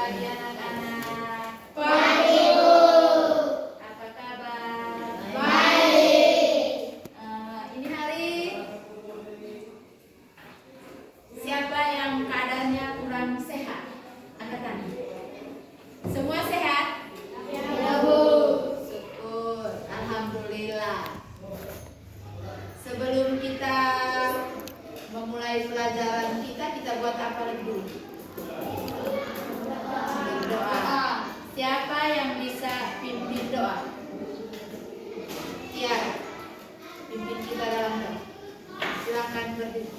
pagi anak-anak. Pagi, Bu. Apa kabar? Baik. Ini hari siapa yang keadaannya kurang sehat? Angkat tangan. Semua sehat? Ya, Bu. Syukur, alhamdulillah. Sebelum kita memulai pelajaran kita buat apa dulu? Berdoa. Siapa yang bisa pimpin doa? Tiara, pimpin kita dalam doa. Silakan berdiri.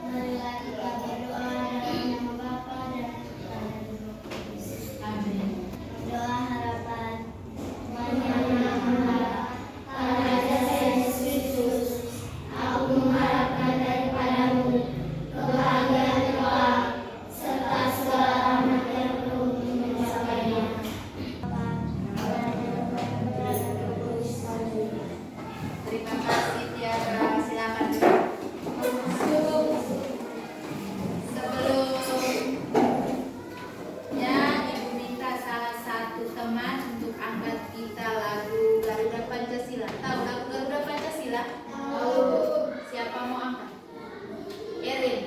Marilah kita berdoa dalam nama Bapa dan Putra dan Roh Kudus. Amin. Doa harapan. Karena jasa Yesus Kristus, aku mengharapkan daripadamu kebahagiaan doa serta segala rahmat yang penuh untuk mencapainya. Terima kasih Tiara. Silakan duduk. Sebelumnya Ibu minta salah satu teman untuk angkat kita lagu Garuda Pancasila. Tahu lagu Garuda Pancasila? Siapa mau angkat? Erin.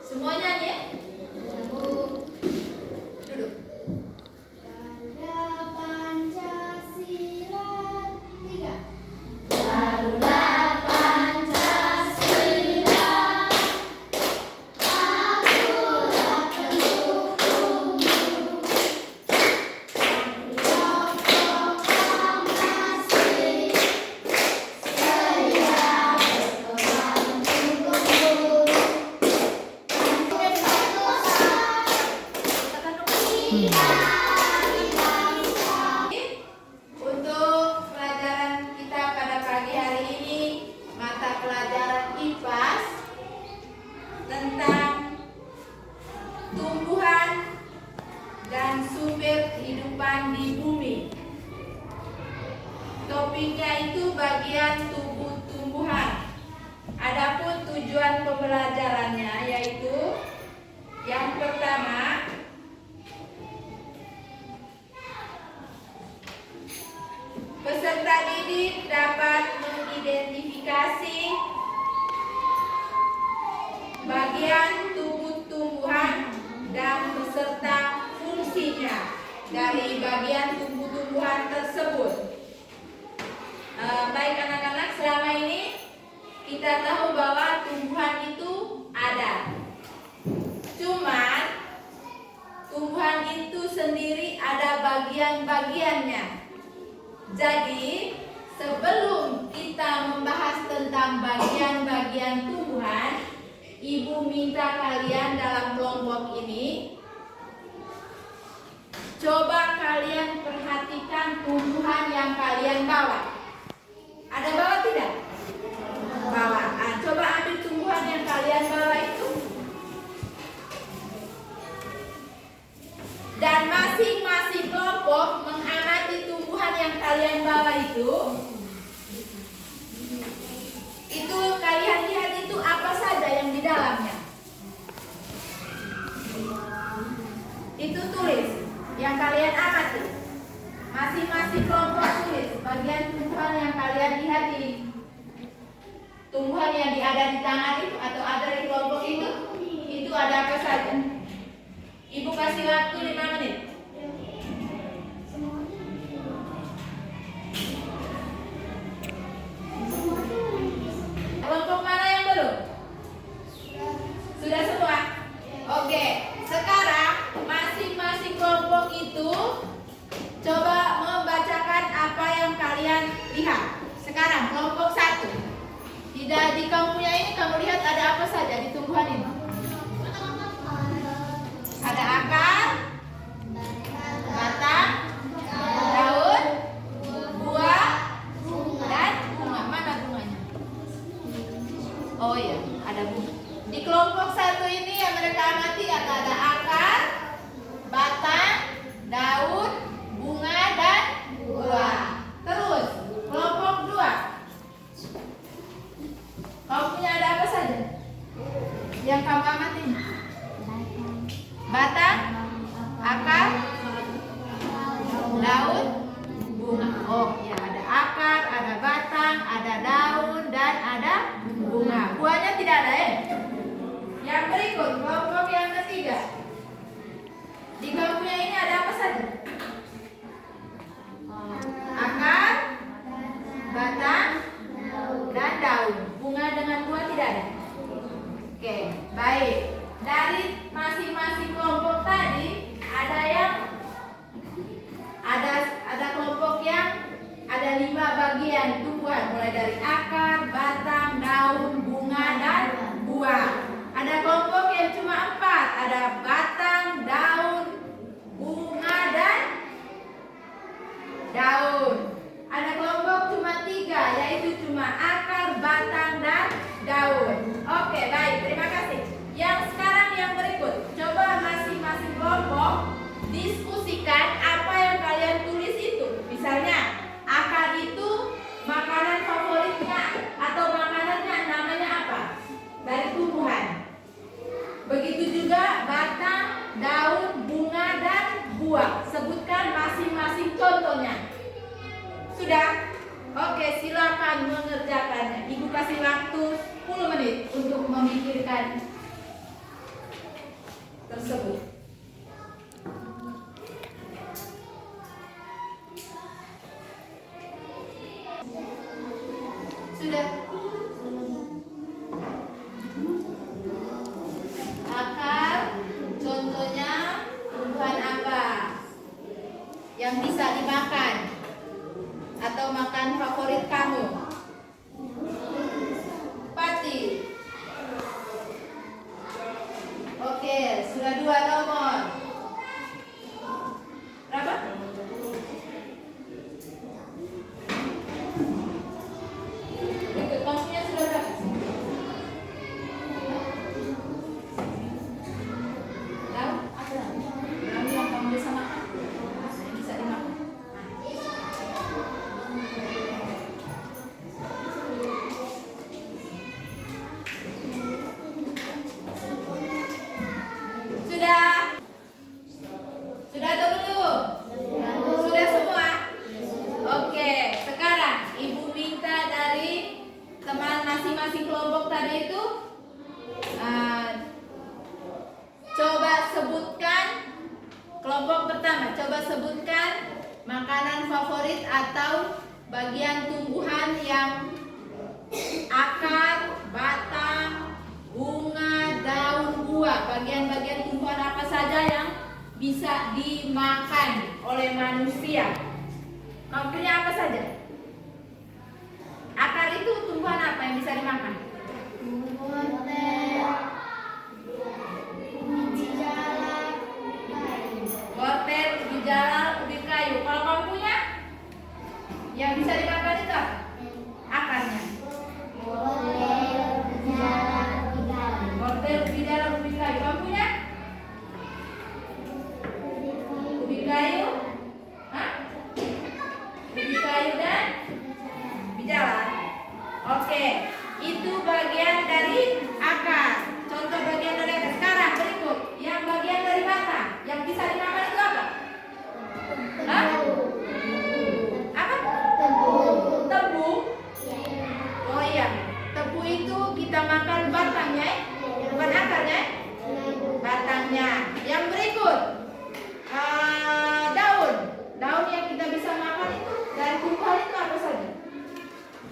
Semua nyanyi ya? Duduk. Garuda Pancasila 3. Garuda Pancasila, akulah pendukungmu. Proklamasi, sedia berkorban untukmu. Untuk pelajaran kita pada pagi hari ini, mata pelajaran IPAS tentang tumbuhan dan sumber kehidupan di bumi. Topiknya itu bagian tubuh tumbuhan. Adapun tujuan pembelajarannya yaitu yang pertama, peserta didik dapat mengidentifikasi bagian tubuh tumbuhan dan beserta fungsinya dari bagian tumbuh-tumbuhan tersebut. Baik anak-anak, selama ini kita tahu bahwa tumbuhan itu ada. Cuman tumbuhan itu sendiri ada bagian-bagiannya. Jadi, sebelum kita membahas tentang bagian-bagian tumbuhan, Ibu minta kalian dalam kelompok ini, coba kalian perhatikan tumbuhan yang kalian bawa. Ada bawa tidak? Bawa. Coba ambil tumbuhan yang kalian bawa itu. Dan masing-masing kelompok mengamati tumbuhan yang kalian bawa itu kalian lihat itu apa saja yang di dalamnya. Itu tulis yang kalian amati. Masing-masing kelompok tulis bagian tumbuhan yang kalian lihat di tumbuhan yang ada di tangan itu atau ada di kelompok itu ada apa saja. Ibu kasih waktu 5 menit. Kelompok mana yang belum? Sudah semua? Oke. Sekarang masing-masing kelompok itu coba membacakan apa yang kalian lihat. Sekarang kelompok 1. Tidak di kamunya ini kamu lihat ada apa saja di tumbuhan ini? Ada akar, batang, daun, buah, dan bunga. Mana bunganya? Oh iya, ada bunga. Di kelompok 1 ini yang mereka amati ada akar, batang, daun, daun, bunga. Oh ya, ada akar, ada batang, ada daun, dan ada bunga. Buahnya tidak ada ya? Yang berikut, kelompok yang ketiga. Di kelompoknya ini ada apa saja? Akar, batang, dan daun. Bunga dengan buah tidak ada. Oke, baik. Dari masing-masing kelompok tadi ada kelompok yang ada 5 bagian tumbuhan, mulai dari akar, batang, daun, bunga, dan buah. Ada kelompok yang cuma 4, ada batang, daun, bunga, dan daun. Ada kelompok cuma 3, yaitu cuma akar, batang, dan daun. Oke, baik, terima kasih. Yang sekarang yang berikut, coba masing-masing kelompok diskusikan apa yang kalian tulis itu. Misalnya, akar itu makanan favoritnya atau makanannya namanya apa? Dari tumbuhan. Begitu juga batang, daun, bunga, dan buah. Sebutkan masing-masing contohnya. Sudah? Oke, silakan mengerjakannya. Ibu kasih waktu 10 menit untuk memikirkan tersebut. Sudah? Akar, contohnya tumbuhan apa yang bisa dimakan atau makan favorit kamu? Pati. Oke, sudah 2 nomor. Berapa? Ikut maksudnya sudah berapa? Tahu? Apa? Tahu yang kamu bisa makan? Yang bisa dimakan. Sudah? Sudah atau belum? Sudah semua? Oke, sekarang Ibu minta dari teman masing-masing kelompok tadi itu coba sebutkan kelompok pertama, coba sebutkan makanan favorit atau bagian tumbuhan yang akar, batang, bunga, daun, buah. Bagian-bagian tumbuhan apa saja yang bisa dimakan oleh manusia? Konkretnya apa saja? Akar itu tumbuhan apa yang bisa dimakan? Wortel, ubi jalar, ubi kayu. Kalau kamu punya, yang bisa dimakan itu apa? Akarnya. Wortel, ubi jalar, ubi kayu. Kamu punya? Ubi kayu? Hah? Ubi kayu dan ubi jalar. Oke, itu bagian dari akar. Contoh bagian dari akar. Sekarang berikut, yang bagian dari batang, yang bisa dimakan itu apa? Hah? Apa? Tebu. Oh iya, tebu itu kita makan batangnya, bukan akarnya. Batangnya. Yang berikut, daun. Daun yang kita bisa makan itu dari tumbuhan itu apa saja?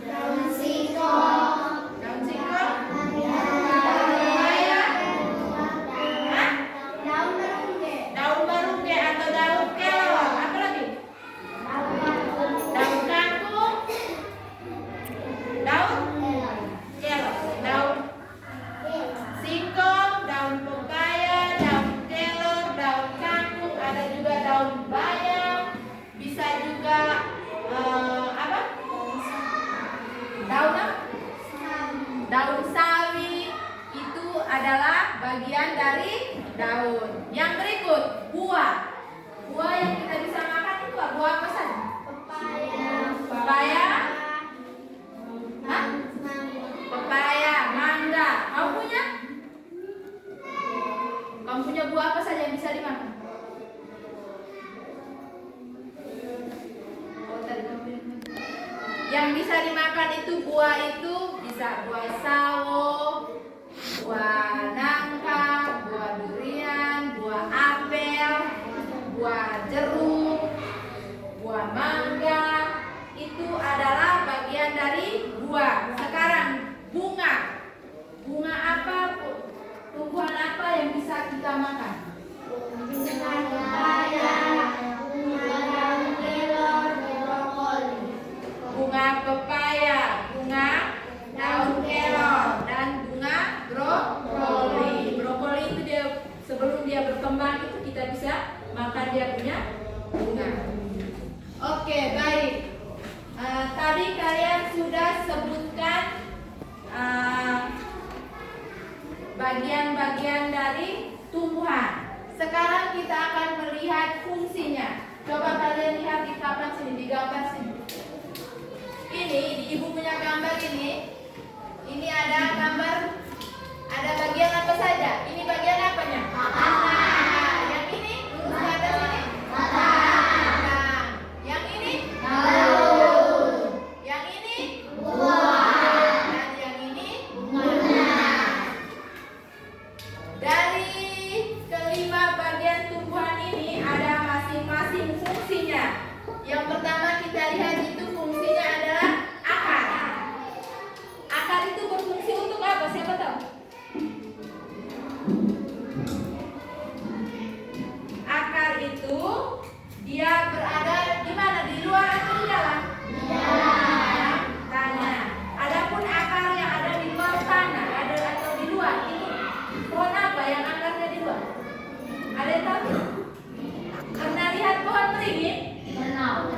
Daun singkong. Daun singkong. Daun pepaya. Hah? Daun merungge. Daun marungge atau daun kelor. Apa lagi? Daun kangkung. Daun kelor. Daun singkong, daun pepaya, daun kelor, daun kangkung, ada juga daun bayam, bisa juga apa? Daun apa? Daun sawi. Itu adalah bagian dari daun. Yang berikut, buah. Buah yang kita bisa makan itu apa? Buah apa saja? Pepaya. Hah? Pepaya, mangga. Kamu punya? Kamu punya buah apa saja yang bisa dimakan? Yang bisa dimakan itu buah itu bisa buah sawo, buah nangka, buah durian, buah apel, buah jeruk, buah mangga. Itu adalah bagian dari buah. Sekarang bunga. Bunga apa? Tumbuhan apa yang bisa kita makan? Bunga pepaya, bunga daun kelor, brokoli. Bunga pepaya, bunga daun kelor, dan bunga brokoli. Brokoli itu dia sebelum dia berkembang itu kita bisa makan dia punya bunga. Oke, baik. Tadi kalian sudah sebutkan bagian-bagian dari tumbuhan. Sekarang kita akan melihat fungsinya. Coba kalian lihat di papan sini, di gambar sini. Ini di ibu punya gambar ini. Ini ada gambar, ada bagian apa saja? Ini bagian apanya? Akar. Yang ini lurus ke atas ini. Batang. Yang ini daun. Yang ini buah. Dan yang ini bunga. Dari kelima bagian tumbuhan ini ada masing-masing fungsinya. Yang pertama kita lihat itu fungsinya adalah akar. Akar itu berfungsi untuk apa? Siapa tahu? Akar itu dia berada di mana? Di luar atau di dalam? Di dalam tanah. Adapun akar yang ada di luar tanah, ada atau di luar, itu pohon apa yang akarnya di luar? Ada yang tahu? Pernah lihat pohon beringin? Pernah.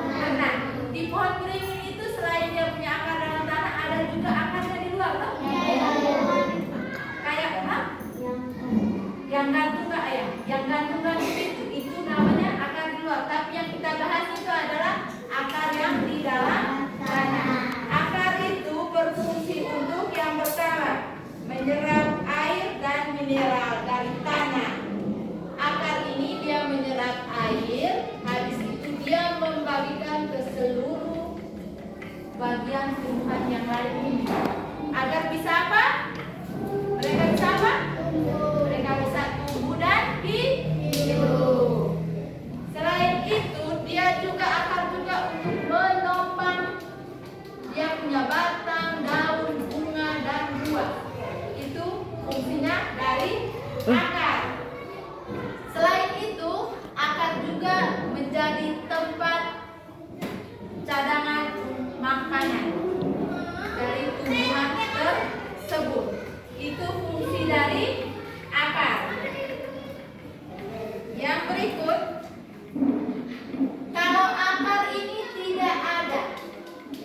Di pohon beringin itu selain dia punya akar dalam tanah, ada juga akarnya di luar, toh? Kayak apa? Yang gantung nggak ayah? Yang gantung di pintu itu namanya akar di luar. Tapi yang kita bahas itu adalah akar yang di dalam tanah. Akar itu berfungsi untuk yang pertama menyerap air dan mineral dari tanah. Akar ini dia menyerap air, habis itu dia membagikan ke seluruh bagian tumbuhan yang lain ini. Agar bisa apa? Mereka bisa apa? Mereka bisa tumbuh dan hidup. Selain itu, dia juga akar juga untuk menopang. Dia punya batang, daun, bunga, dan buah. Itu fungsinya dari akar. Selain itu, akar juga menjadi tempat cadangan makanan dari tumbuhan tersebut. Itu fungsi dari akar. Yang berikut, kalau akar ini tidak ada,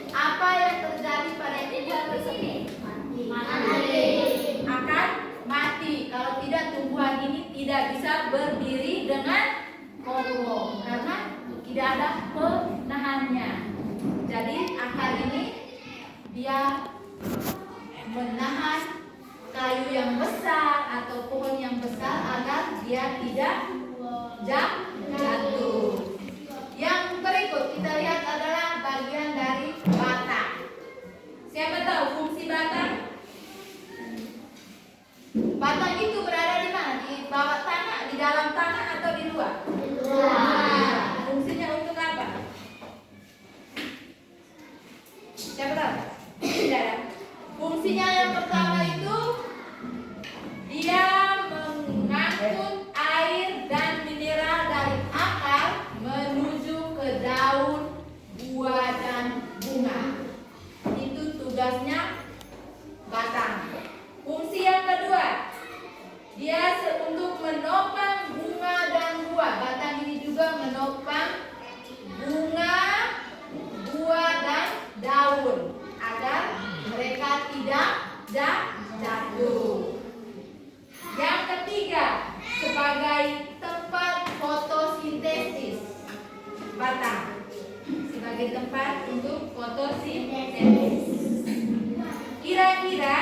apa yang terjadi pada tumbuhan tersebut? Akan mati. Kalau tidak, tumbuhan ini tidak bisa berdiri dengan kokoh karena tidak ada penahannya. Jadi akar ini dia menahan kayu yang besar atau pohon yang besar agar dia tidak jatuh. Yang berikut kita lihat adalah bagian dari batang. Siapa tahu fungsi batang? Batang itu berada di mana? Di bawah tanah, di dalam tanah atau di luar? Di luar. Fungsinya untuk apa? Siapa tahu? Tidak ada. Fungsinya yang pertama itu dia mengangkut air dan mineral dari akar menuju ke daun, buah, dan bunga. Itu tugasnya batang. Fungsi yang kedua, dia untuk menopang bunga dan buah. Batang ini juga menopang bunga, buah, dan daun agar mereka tidak jatuh. Yang ketiga, sebagai tempat fotosintesis. Batang sebagai tempat untuk fotosintesis. Kira-kira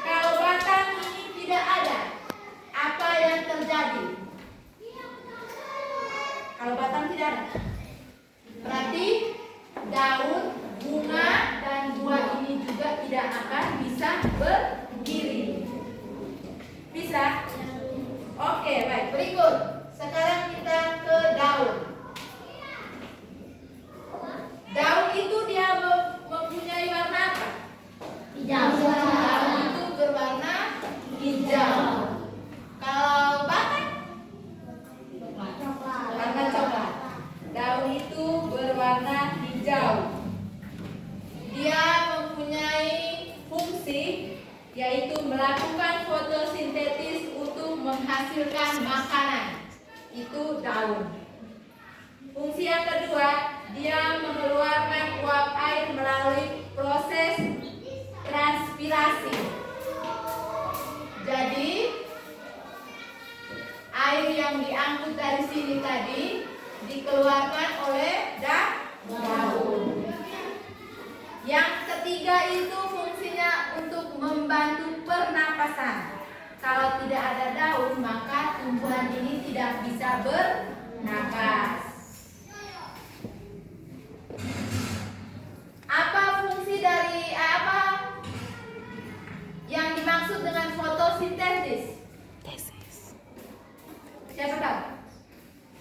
kalau batang ini tidak ada, apa yang terjadi? Kalau batang tidak ada, berarti daun, bunga, juga tidak akan bisa berdiri. Bisa? Oke, baik. Berikut. Sekarang kita ke daun. Daun itu dia mempunyai warna apa? Hijau. Daun itu berwarna hijau. Kalau batang warna coklat. Daun itu berwarna hijau. Dia mempunyai fungsi yaitu melakukan fotosintesis untuk menghasilkan makanan. Itu daun. Fungsi yang kedua, dia mengeluarkan uap air melalui proses transpirasi. Jadi air yang diangkut dari sini tadi dikeluarkan oleh daun. Yang ketiga itu fungsinya untuk membantu pernapasan. Kalau tidak ada daun, maka tumbuhan ini tidak bisa bernapas. Apa fungsi dari apa yang dimaksud dengan fotosintesis? Siapa tahu?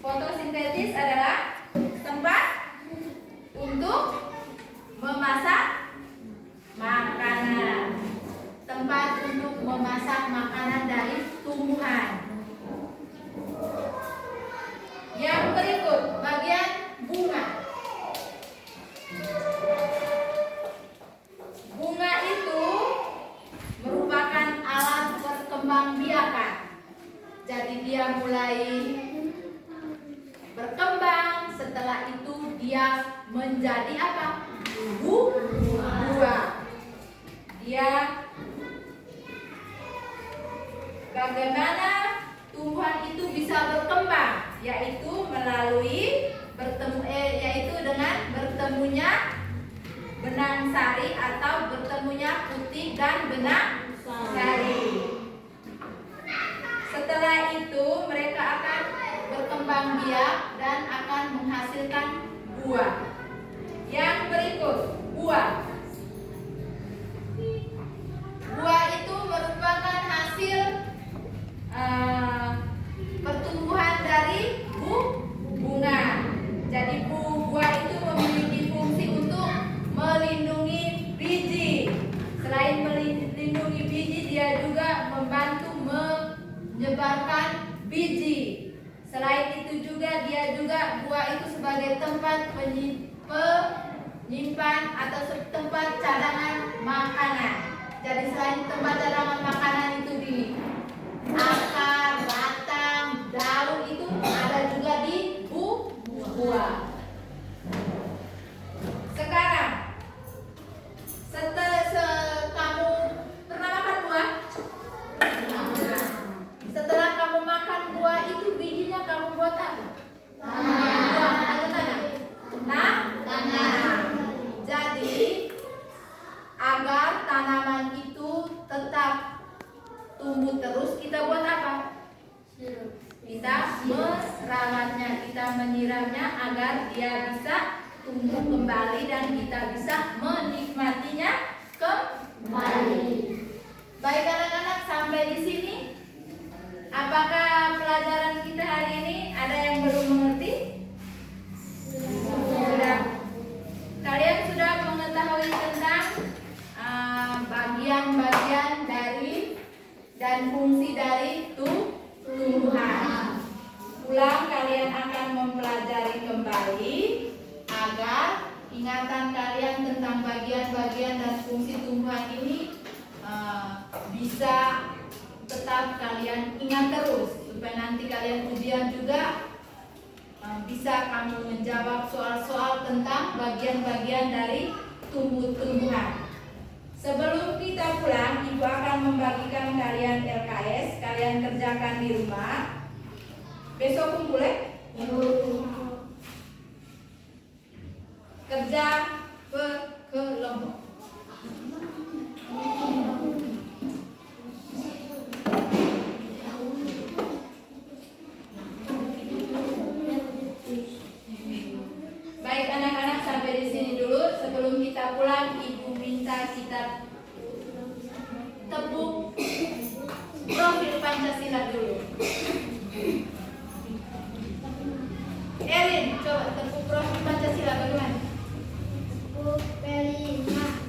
Fotosintesis adalah tempat untuk memasak makanan. Tempat untuk memasak makanan dari tumbuhan. Yang berikut, bagian bunga. Bunga itu merupakan alat perkembangbiakan. Jadi dia mulai berkembang, setelah itu dia menjadi apa? Buah. Dia bagaimana tumbuhan itu bisa berkembang? Yaitu melalui yaitu dengan bertemunya benang sari atau bertemunya putih dan benang sari. Setelah itu mereka akan berkembang biak dan akan menghasilkan buah. Yang berikut, buah. Buah itu merupakan hasil pertumbuhan dari bunga. Jadi buah itu memiliki fungsi untuk melindungi biji. Selain melindungi biji, dia juga membantu menyebarkan biji. Selain itu juga dia juga buah itu sebagai tempat penyimpan atau tempat cadangan makanan. Jadi selain tempat cadangan makanan itu di akar, batang, daun itu ada juga di buah. Sekarang kamu pernah makan buah? Setelah kamu makan buah itu bijinya kamu buat apa? Buang atau tanam? Tanam. Jadi agar tanaman itu tetap tumbuh terus, kita buat apa? Kita merawatnya, kita menyiramnya agar dia bisa tumbuh kembali dan kita bisa menikmatinya kembali. Baik anak-anak, sampai di sini. Apakah pelajaran kita hari ini ada yang belum mengerti? Sudah. Kalian sudah mengetahui tentang bagian-bagian dari dan fungsi dari tumbuhan. Pulang kalian akan mempelajari kembali agar ingatan kalian tentang bagian-bagian dan fungsi tumbuhan ini bisa tetap kalian ingat terus, supaya nanti kalian ujian juga bisa kamu menjawab soal-soal tentang bagian-bagian dari tumbuh-tumbuhan. Sebelum kita pulang, Ibu akan membagikan kalian LKS, kalian kerjakan di rumah. Besok kumpul ya? Kerja ke kelompok. Baik anak-anak, sampai di sini dulu. Sebelum kita pulang, Ibu minta minta kita tepuk profil Pancasila dulu. Erin, coba tepuk profil Pancasila bagaimana? Tepuk Pelima.